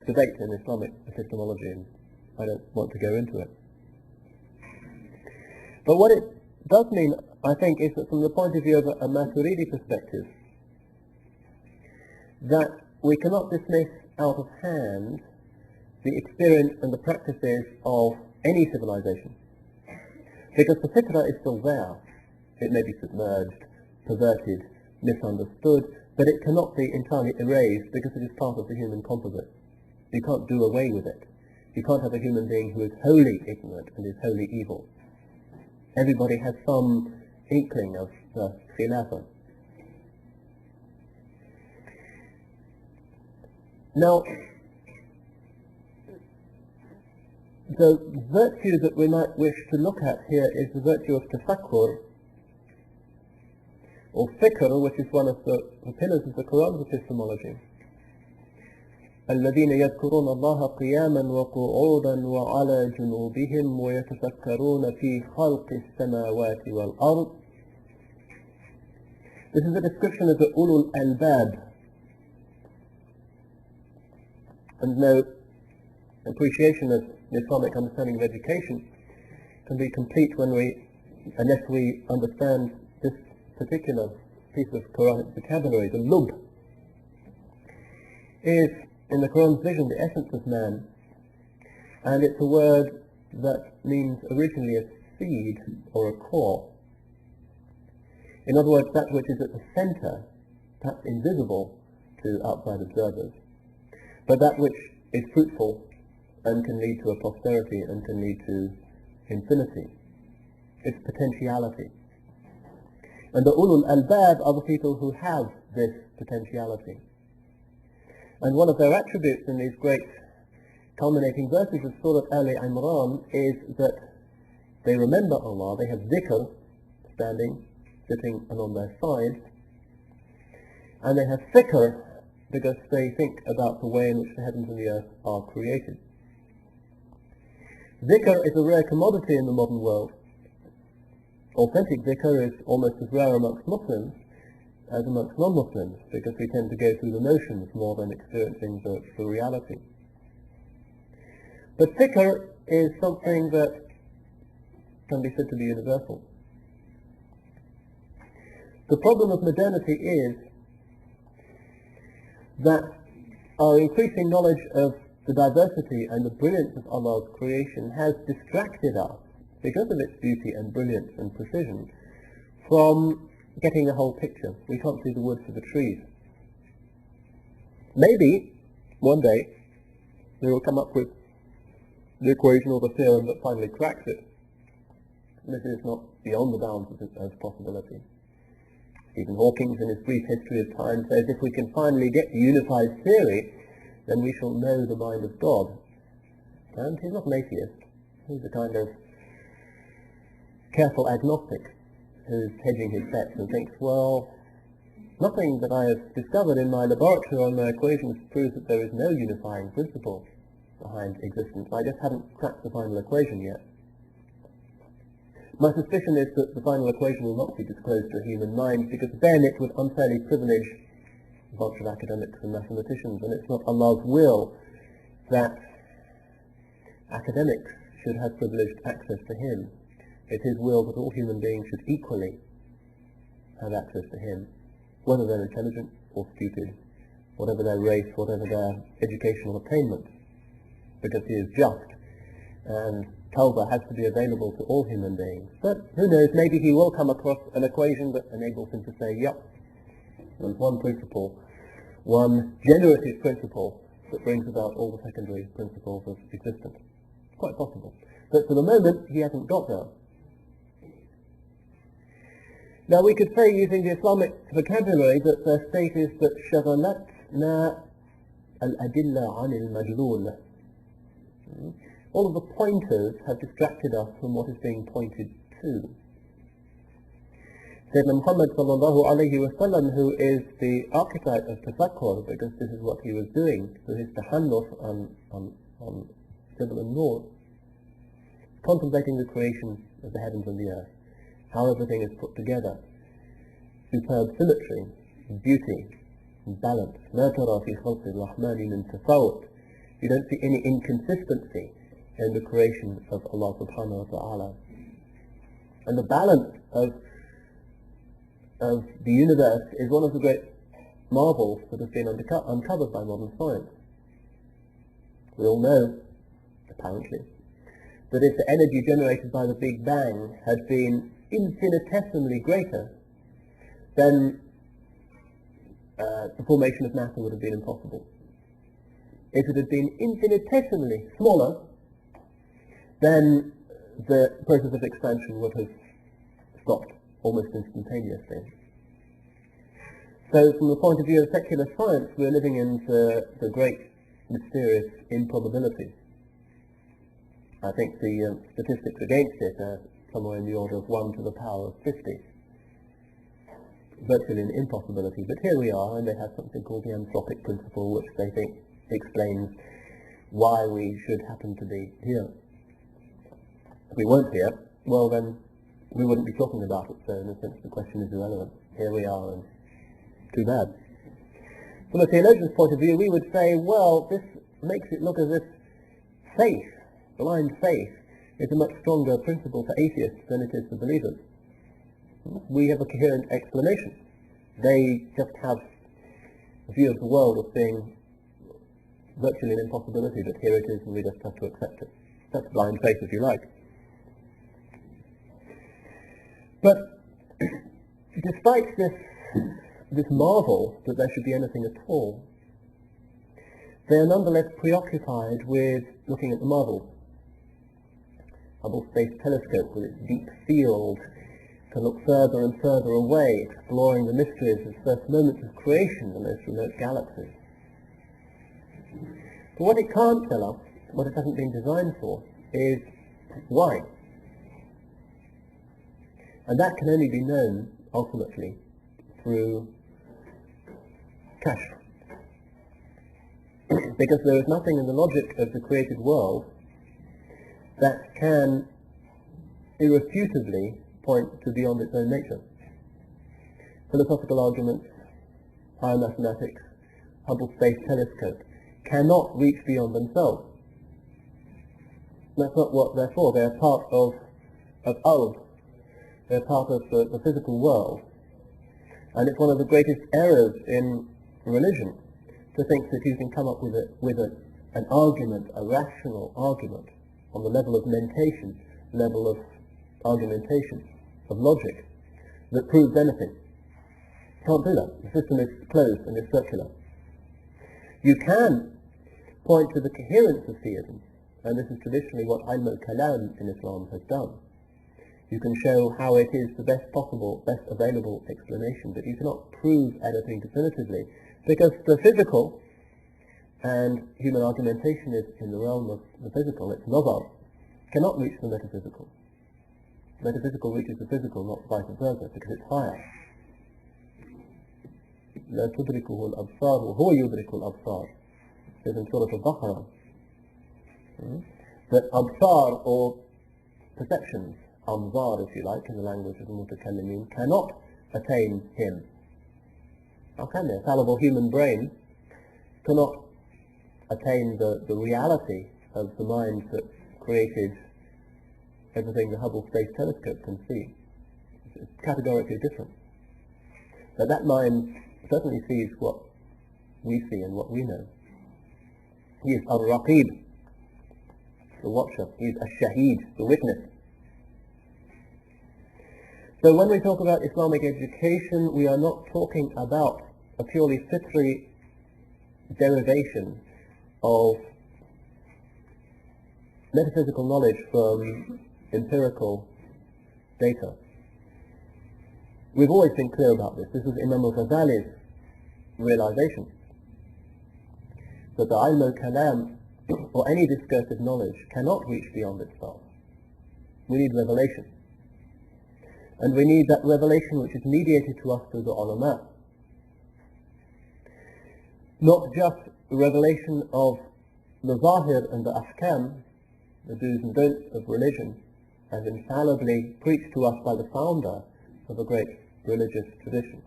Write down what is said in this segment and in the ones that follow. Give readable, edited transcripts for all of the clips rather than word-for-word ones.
debate in Islamic epistemology, and I don't want to go into it. But what it does mean, I think, is that from the point of view of a Maturidi perspective, that we cannot dismiss out of hand the experience and the practices of any civilization. Because the fitrah is still there. It may be submerged, perverted, misunderstood, but it cannot be entirely erased because it is part of the human composite. You can't do away with it. You can't have a human being who is wholly ignorant and is wholly evil. Everybody has some inkling of the khilafah. Now, the virtue that we might wish to look at here is the virtue of tafakkur, or fikr, which is one of the pillars of the Quran's epistemology. الذين يذكرون الله قياما وقعودا وعلى جنوبهم ويتفكرون في خلق السماوات والأرض. This is a description of the ulul albab, and no appreciation of the Islamic understanding of education can be complete unless we understand this particular piece of Quranic vocabulary. The lub is, in the Quran's vision, the essence of man, and it's a word that means originally a seed or a core. In other words, that which is at the centre, perhaps invisible to outside observers, but that which is fruitful and can lead to a posterity and can lead to infinity. Its potentiality. And the ulul albab are the people who have this potentiality. And one of their attributes in these great culminating verses of Surah Al-Imran is that they remember Allah, they have dhikr, standing, sitting and on their side, and they have fikr, because they think about the way in which the heavens and the earth are created. Dhikr is a rare commodity in the modern world. Authentic dhikr is almost as rare amongst Muslims as amongst non-Muslims, because we tend to go through the motions more than experiencing the reality. But dhikr is something that can be said to be universal. The problem of modernity is that our increasing knowledge of the diversity and the brilliance of Allah's creation has distracted us, because of its beauty and brilliance and precision, from getting the whole picture. We can't see the wood for the trees. Maybe one day we will come up with the equation or the theorem that finally cracks it. This is not beyond the bounds of possibility. Stephen Hawking, in his brief history of time, says if we can finally get the unified theory, then we shall know the mind of God. And he's not an atheist. He's a kind of careful agnostic who's hedging his bets and thinks, well, nothing that I have discovered in my laboratory on my equations proves that there is no unifying principle behind existence. I just haven't cracked the final equation yet. My suspicion is that the final equation will not be disclosed to a human mind, because then it would unfairly privilege a bunch of academics and mathematicians, and it's not Allah's will that academics should have privileged access to Him. It's His will that all human beings should equally have access to Him, whether they're intelligent or stupid, whatever their race, whatever their educational attainment, because He is just, and Tawbah has to be available to all human beings. But who knows, maybe He will come across an equation that enables Him to say, yep, there's one principle, one generative principle that brings about all the secondary principles of existence. Quite possible. But for the moment, He hasn't got there. Now we could say, using the Islamic vocabulary, that their state is that شَغَلَتْنَا الْأَدِلَّةَ عَنِ الْمَدْلُولِ. All of the pointers have distracted us from what is being pointed to. Sayyidina Muhammad sallallahu alayhi wa sallam, who is the archetype of tafakkur, because this is what he was doing through his tahannuf on Jabal an-Nur, contemplating the creation of the heavens and the earth, how everything is put together, superb symmetry, beauty, balance. مَا تَرَى فِي خَلْقِ الرَّحْمَنِ مِنْ تَفَوُّتٍ. You don't see any inconsistency in the creation of Allah subhanahu wa ta'ala. And the balance of the universe is one of the great marvels that have been uncovered by modern science. We all know, apparently, that if the energy generated by the Big Bang had been infinitesimally greater, then the formation of matter would have been impossible. If it had been infinitesimally smaller, then the process of expansion would have stopped almost instantaneously. So from the point of view of secular science, we're living in the great mysterious improbability. I think the statistics against it are somewhere in the order of 1 to the power of 50. Virtually an impossibility, but here we are, and they have something called the anthropic principle, which they think explains why we should happen to be here. If we weren't here, well then we wouldn't be talking about it, so in a sense the question is irrelevant. Here we are, and too bad. From a theologian's point of view, we would say, well, this makes it look as if faith, blind faith, is a much stronger principle for atheists than it is for believers. We have a coherent explanation. They just have a view of the world of being virtually an impossibility, but here it is and we just have to accept it. That's blind faith, if you like. But despite this marvel that there should be anything at all, they are nonetheless preoccupied with looking at the marvels. Hubble Space Telescope with its deep field can look further and further away, exploring the mysteries of the first moments of creation in those remote galaxies. But what it can't tell us, what it hasn't been designed for, is why. And that can only be known, ultimately, through kashf. Because there is nothing in the logic of the created world that can irrefutably point to beyond its own nature. Philosophical arguments, higher mathematics, Hubble Space Telescope cannot reach beyond themselves. That's not what they're for. They're part of Al. They're part of the physical world. And it's one of the greatest errors in religion to think that you can come up with an argument, a rational argument, on the level of mentation, level of argumentation, of logic, that proves anything. You can't do that. The system is closed and is circular. You can point to the coherence of theism, and this is traditionally what ilm al-kalam in Islam has done. You can show how it is the best possible, best available explanation, but you cannot prove anything definitively, because the physical and human argumentation is in the realm of the physical, it's nazar, cannot reach the metaphysical. Metaphysical reaches the physical, not vice versa, because it's higher. لا تدركه الأبصار وهو يدرك الأبصار. It says in Surah Al-Baqarah that absar, or perceptions, anzar if you like, in the language of the mutakallimin, cannot attain him. How can they? A fallible human brain cannot attain the reality of the mind that created everything the Hubble Space Telescope can see. It's categorically different. But that mind certainly sees what we see and what we know. He is al-Raqib, the watcher. He is al-Shaheed, the witness. So when we talk about Islamic education, we are not talking about a purely fitri derivation of metaphysical knowledge from empirical data. We've always been clear about this. This was Imam al-Ghazali's realization, that the ilm al-kalam, or any discursive knowledge, cannot reach beyond itself. We need revelation. And we need that revelation which is mediated to us through the ulama. Not just the revelation of the zahir and the ahkam, the do's and don'ts of religion, as infallibly preached to us by the founder of a great religious tradition,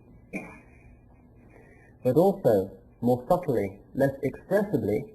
but also, more subtly, less expressively,